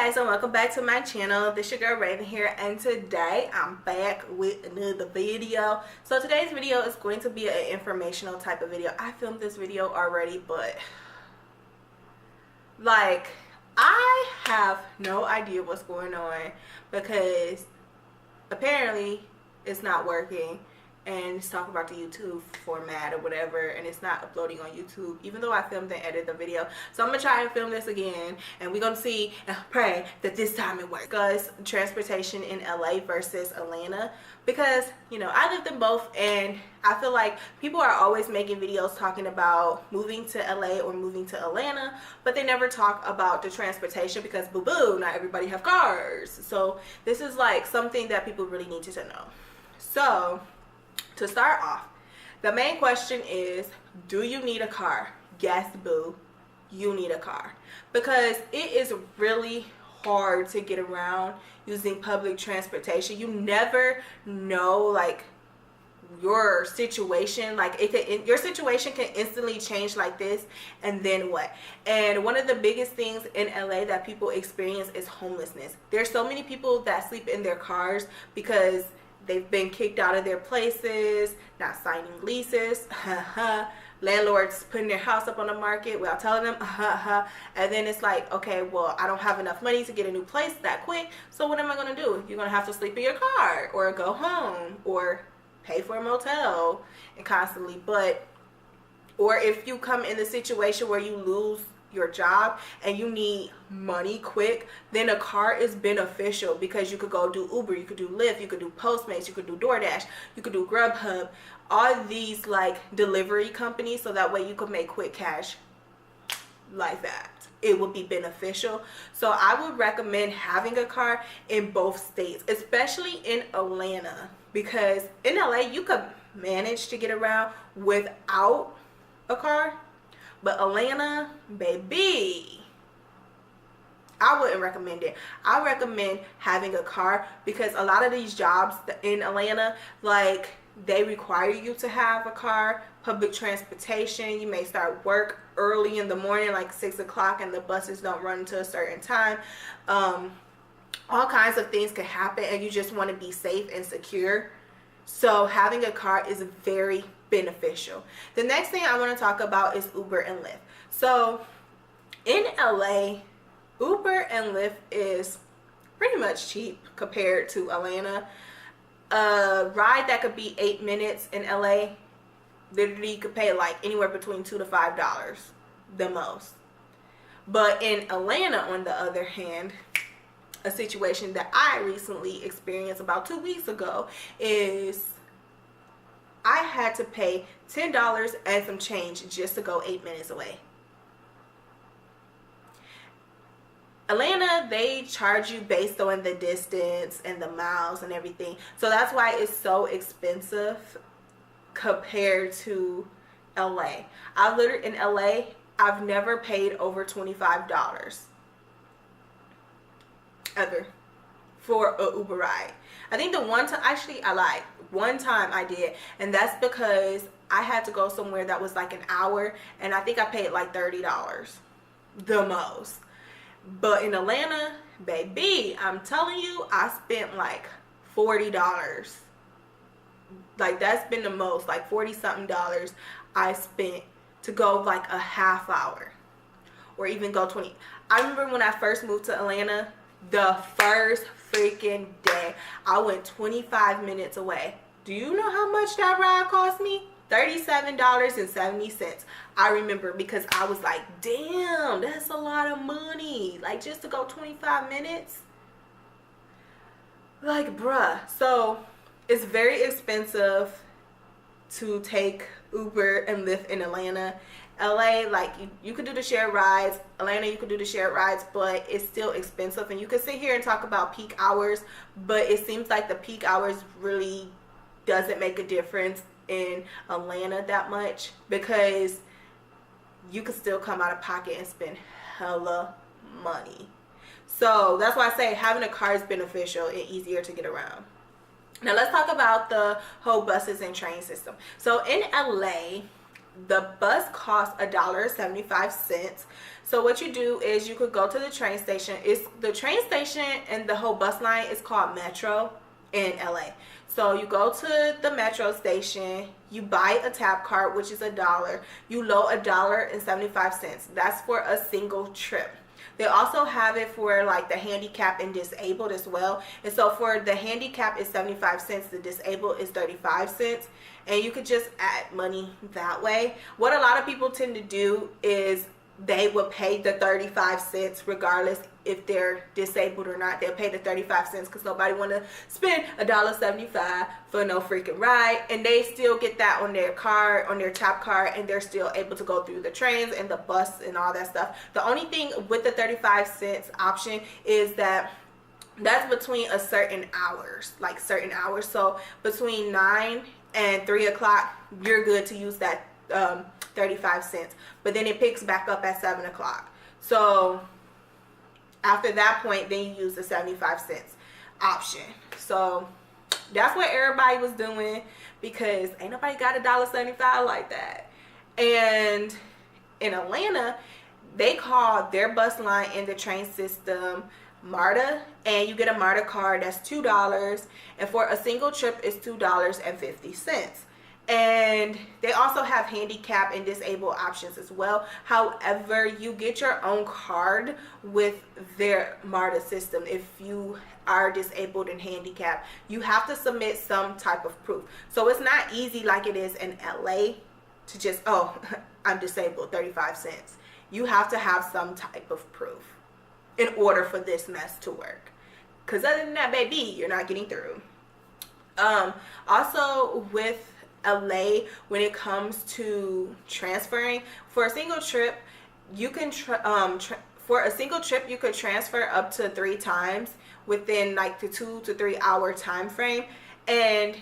guys, and welcome back to my channel. This your girl Raven here, and today I'm back with another video. So today's video is going to be an informational type of video. I filmed this video already, but like I have no idea what's going on because apparently it's not working. And it's talking about the YouTube format or whatever, and it's not uploading on YouTube even though I filmed and edited the video. So I'm gonna try and film this again, and we're gonna see and pray that this time it works. Discuss transportation in LA versus Atlanta, because you know I lived in both, and I feel like people are always making videos talking about moving to LA or moving to Atlanta, but they never talk about the transportation because boo boo, not everybody have cars. So this is like something that people really need to know. So to start off, the main question is, do you need a car? Yes, boo, you need a car, because it is really hard to get around using public transportation. You never know, like, your situation, like your situation can instantly change like this, and then what? And one of the biggest things in LA that people experience is homelessness. There's so many people that sleep in their cars because they've been kicked out of their places, not signing leases, landlords putting their house up on the market without telling them, and then it's like, okay, well, I don't have enough money to get a new place that quick, so what am I going to do? You're going to have to sleep in your car or go home or pay for a motel and constantly. Or if you come in the situation where you lose your job and you need money quick, then a car is beneficial because you could go do Uber, you could do Lyft, you could do Postmates, you could do DoorDash, you could do Grubhub, all these like delivery companies, so that way you could make quick cash like that. It would be beneficial. So I would recommend having a car in both states, especially in Atlanta, because in LA you could manage to get around without a car. But Atlanta, baby, I wouldn't recommend it. I recommend having a car because a lot of these jobs in Atlanta, like, they require you to have a car. Public transportation, you may start work early in the morning, like 6 o'clock, and the buses don't run until a certain time. All kinds of things can happen, and you just want to be safe and secure. So having a car is very beneficial. The next thing I want to talk about is Uber and Lyft. So in LA, Uber and Lyft is pretty much cheap compared to Atlanta. A ride that could be 8 minutes in LA, literally you could pay like anywhere between $2 to $5 the most. But in Atlanta, on the other hand, a situation that I recently experienced about 2 weeks ago is I had to pay $10 and some change just to go 8 minutes away. Atlanta, they charge you based on the distance and the miles and everything. So that's why it's so expensive compared to LA. In LA, I've never paid over $25 ever for a Uber ride. I think the one time, actually I lied, one time I did, and that's because I had to go somewhere that was like an hour, and I think I paid like $30 the most. But in Atlanta, baby, I'm telling you, I spent like $40. Like, that's been the most, like 40 something dollars I spent to go like a half hour or even go 20. I remember when I first moved to Atlanta, the first freaking day, I went 25 minutes away. Do you know how much that ride cost me? $37.70. I remember, because I was like, damn, that's a lot of money, like, just to go 25 minutes. Like, bruh. So it's very expensive to take Uber and Lyft in Atlanta. LA, like, you could do the shared rides. Atlanta, you could do the shared rides, but it's still expensive. And you could sit here and talk about peak hours, but it seems like the peak hours really doesn't make a difference in Atlanta that much, because you could still come out of pocket and spend hella money. So that's why I say having a car is beneficial and easier to get around. Now let's talk about the whole buses and train system. So in LA, The bus costs $1.75. So what you do is you could go to the train station. It's the train station and the whole bus line is called Metro in LA. So you go to the Metro station, you buy a tap card, which is $1. You load $1.75. That's for a single trip. They also have it for like the handicapped and disabled as well. And so for the handicapped is 75 cents, the disabled is 35 cents. And you could just add money that way. What a lot of people tend to do is they will pay the 35 cents regardless if they're disabled or not. They'll pay the 35 cents because nobody want to spend $1.75 for no freaking ride. And they still get that on their card, on their tap card, and they're still able to go through the trains and the bus and all that stuff. The only thing with the 35 cents option is that that's between a certain hours, like certain hours. So between 9 and 3 o'clock, you're good to use that 35 cents. But then it picks back up at 7 o'clock. So after that point, then you use the 75 cents option. So that's what everybody was doing because ain't nobody got $1.75 like that. And in Atlanta, they call their bus line in the train system MARTA, and you get a MARTA card that's $2, and for a single trip it's $2.50. And they also have handicap and disabled options as well. However, you get your own card with their MARTA system. If you are disabled and handicapped, you have to submit some type of proof. So it's not easy like it is in LA to just, oh, I'm disabled, 35 cents. You have to have some type of proof in order for this mess to work. Because other than that, baby, you're not getting through. Also with LA, when it comes to transferring for a single trip, you can for a single trip you could transfer up to 3 times within like the 2 to 3 hour time frame, and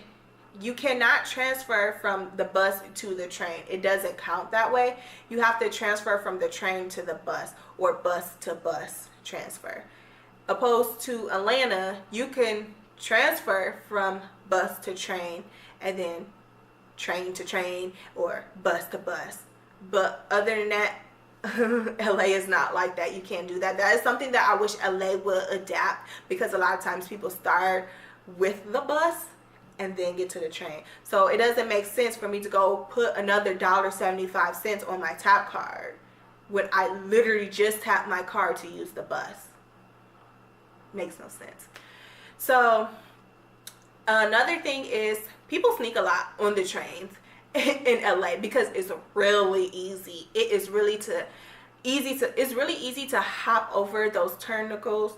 you cannot transfer from the bus to the train. It doesn't count that way. You have to transfer from the train to the bus or bus to bus transfer. Opposed to Atlanta, you can transfer from bus to train and then train to train or bus to bus. But other than that, LA is not like that. You can't do that. That is something that I wish LA would adapt, because a lot of times people start with the bus and then get to the train. So it doesn't make sense for me to go put another $1.75 on my tap card when I literally just tapped my card to use the bus. Makes no sense. So another thing is people sneak a lot on the trains in LA because it's really easy. It is really it's really easy to hop over those terminals.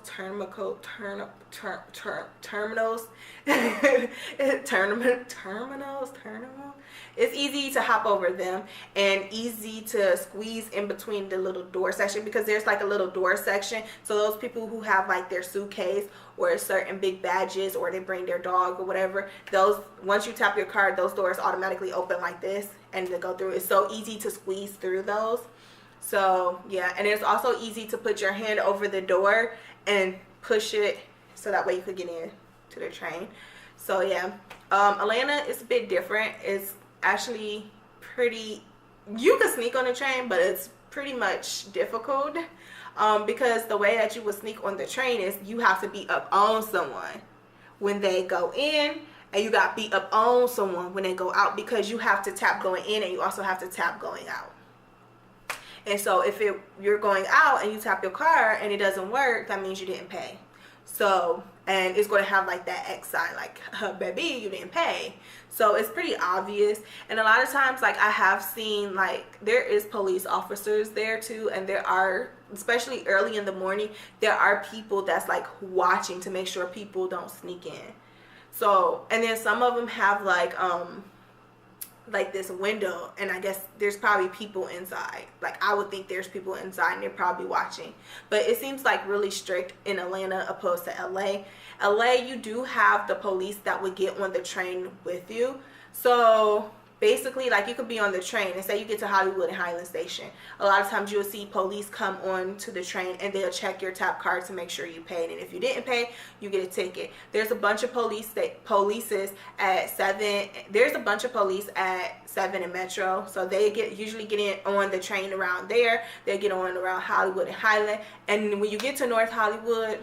It's easy to hop over them and easy to squeeze in between the little door section, because there's like a little door section. So those people who have like their suitcase or certain big badges, or they bring their dog or whatever, those, once you tap your card, those doors automatically open like this and they go through. It's so easy to squeeze through those. So yeah, and it's also easy to put your hand over the door and push it so that way you could get in to the train. So yeah, Atlanta is a bit different. It's actually pretty, you can sneak on the train, but it's pretty much difficult, because the way that you would sneak on the train is you have to be up on someone when they go in, and you got to be up on someone when they go out, because you have to tap going in and you also have to tap going out. And so if you're going out and you tap your card and it doesn't work, that means you didn't pay. So, and it's going to have like that X sign, like, baby, you didn't pay. So it's pretty obvious. And a lot of times, like, I have seen, like, there is police officers there too, and there are, especially early in the morning, there are people that's like watching to make sure people don't sneak in. So, and then some of them have like this window, and I guess there's probably people inside. Like, I would think there's people inside and they're probably watching. But it seems like really strict in Atlanta opposed to LA. LA, you do have the police that would get on the train with you. So basically, like, you could be on the train and say you get to Hollywood and Highland Station. A lot of times you'll see police come on to the train and they'll check your tap card to make sure you paid. And if you didn't pay, you get a ticket. There's a bunch of polices at 7. There's a bunch of police at 7 and Metro. So they usually get in on the train around there. They get on around Hollywood and Highland. And when you get to North Hollywood,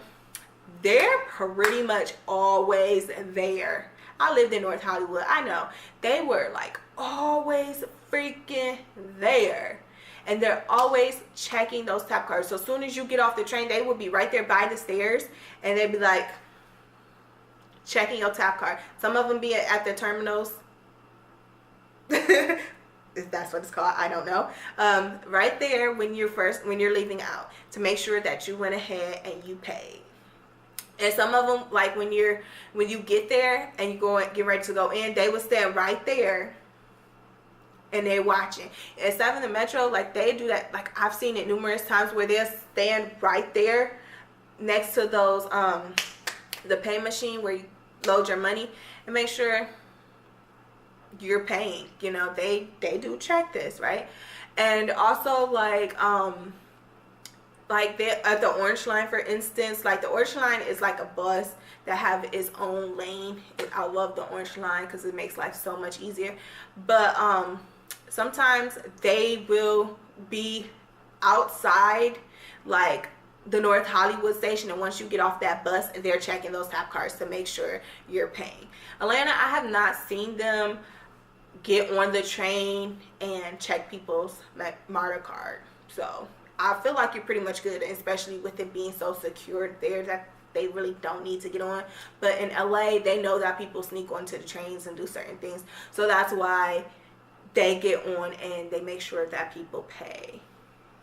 they're pretty much always there. I lived in North Hollywood. I know. They were like always freaking there. And they're always checking those tap cards. So as soon as you get off the train, they will be right there by the stairs. And they'd be like checking your tap card. Some of them be at the terminals. If that's what it's called, I don't know. Right there when you're leaving out, to make sure that you went ahead and you paid. And some of them, like when you get there and you get ready to go in, they will stand right there and they're watching. At 7 and Metro, like, they do that. Like, I've seen it numerous times where they'll stand right there next to those the pay machine where you load your money and make sure you're paying. You know, they do check this, right? And also, like at the Orange Line, for instance, like the Orange Line is like a bus that have its own lane. I love the Orange Line because it makes life so much easier. But sometimes they will be outside, like the North Hollywood station, and once you get off that bus, they're checking those tap cards to make sure you're paying. Atlanta, I have not seen them get on the train and check people's MARTA card. So I feel like you're pretty much good, especially with it being so secured there that they really don't need to get on. But in LA, they know that people sneak onto the trains and do certain things. So that's why they get on and they make sure that people pay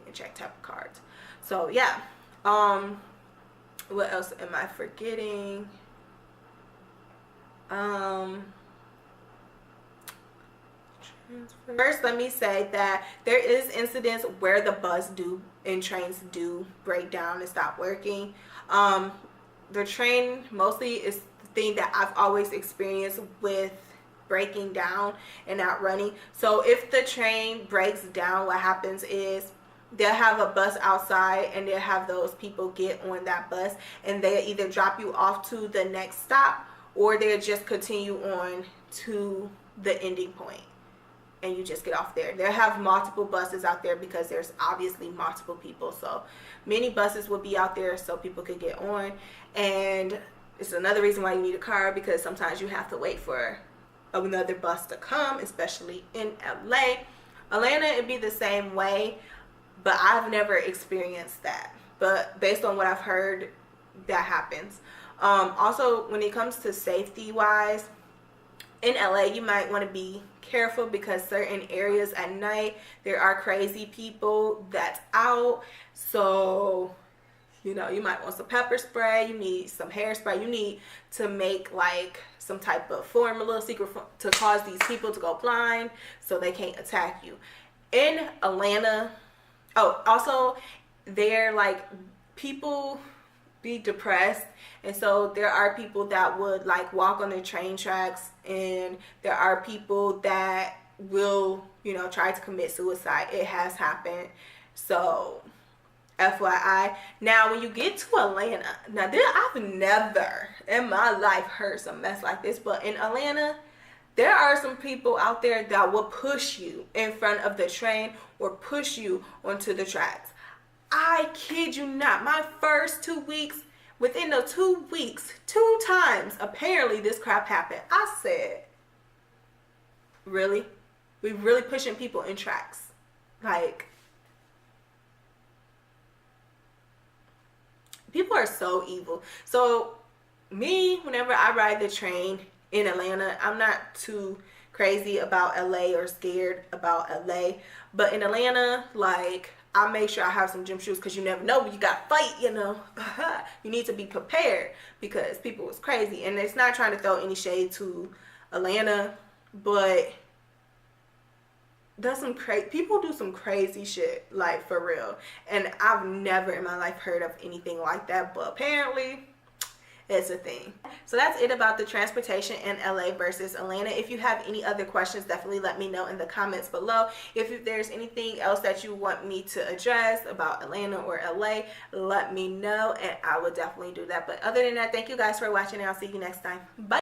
and check tap cards. So yeah. What else am I forgetting? First, let me say that there is incidents where the bus and trains do break down and stop working. The train mostly is the thing that I've always experienced with breaking down and not running. So if the train breaks down, what happens is they'll have a bus outside and they'll have those people get on that bus and they'll either drop you off to the next stop or they'll just continue on to the ending point. And you just get off there. They'll have multiple buses out there because there's obviously multiple people. So many buses will be out there so people could get on. And it's another reason why you need a car, because sometimes you have to wait for another bus to come, especially in LA. Atlanta, it'd be the same way, but I've never experienced that. But based on what I've heard, that happens. Also, when it comes to safety-wise, in LA, you might want to be careful because certain areas at night, there are crazy people that's out. So, you know, you might want some pepper spray. You need some hairspray. You need to make like some type of formula, secret to cause these people to go blind so they can't attack you. In Atlanta, also, they're like, people be depressed, and so there are people that would like walk on the train tracks, and there are people that will, you know, try to commit suicide. It has happened. So FYI. Now when you get to Atlanta, I've never in my life heard some mess like this, but in Atlanta there are some people out there that will push you in front of the train or push you onto the tracks. I kid you not, my first 2 weeks, within the 2 weeks, 2 times, apparently this crap happened. I said, really? We really pushing people in tracks? Like, people are so evil. So, me, whenever I ride the train in Atlanta, I'm not too crazy about LA or scared about LA. But in Atlanta, like, I make sure I have some gym shoes because you never know when you got to fight, you know. You need to be prepared because people was crazy. And it's not trying to throw any shade to Atlanta, but people do some crazy shit, like, for real. And I've never in my life heard of anything like that, but apparently is a thing. So that's it about the transportation in LA versus Atlanta. If you have any other questions, definitely let me know in the comments below. If there's anything else that you want me to address about Atlanta or LA, let me know and I will definitely do that. But other than that, thank you guys for watching and I'll see you next time. Bye.